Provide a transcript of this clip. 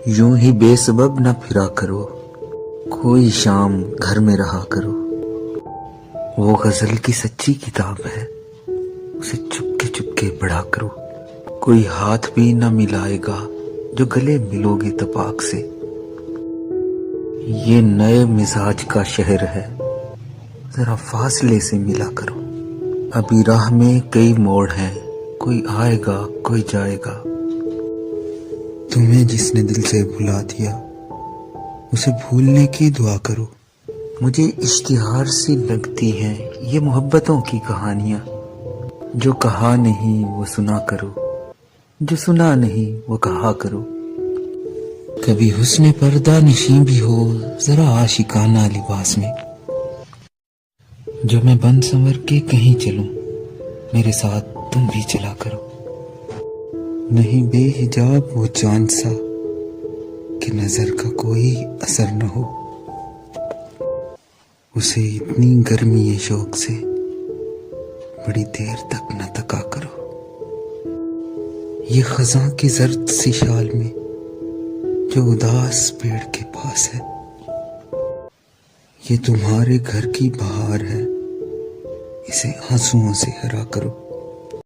यूं ही बेसबब न फिरा करो, कोई शाम घर में रहा करो। वो गजल की सच्ची किताब है, उसे चुपके चुपके पढ़ा करो। कोई हाथ भी न मिलाएगा जो गले मिलोगे तपाक से। ये नए मिजाज का शहर है, जरा फासले से मिला करो। अभी राह में कई मोड़ हैं, कोई आएगा कोई जाएगा। तुम्हें जिसने दिल से भुला दिया, उसे भूलने की दुआ करो। मुझे इश्तिहार सी लगती हैं ये मोहब्बतों की कहानियां। जो कहा नहीं वो सुना करो, जो सुना नहीं वो कहा करो। कभी हुस्न पर्दा नशीं भी हो जरा आशिकाना लिबास में। जो मैं बन संवर के कहीं चलूं, मेरे साथ तुम भी चला करो। नहीं बेहिजाब वो चांद सा कि नजर का कोई असर न हो। उसे इतनी गर्मी है शौक से बड़ी देर तक न तका करो। ये खज़ां की जर्द सी शाल में जो उदास पेड़ के पास है, ये तुम्हारे घर की बहार है, इसे आंसुओं से हरा करो।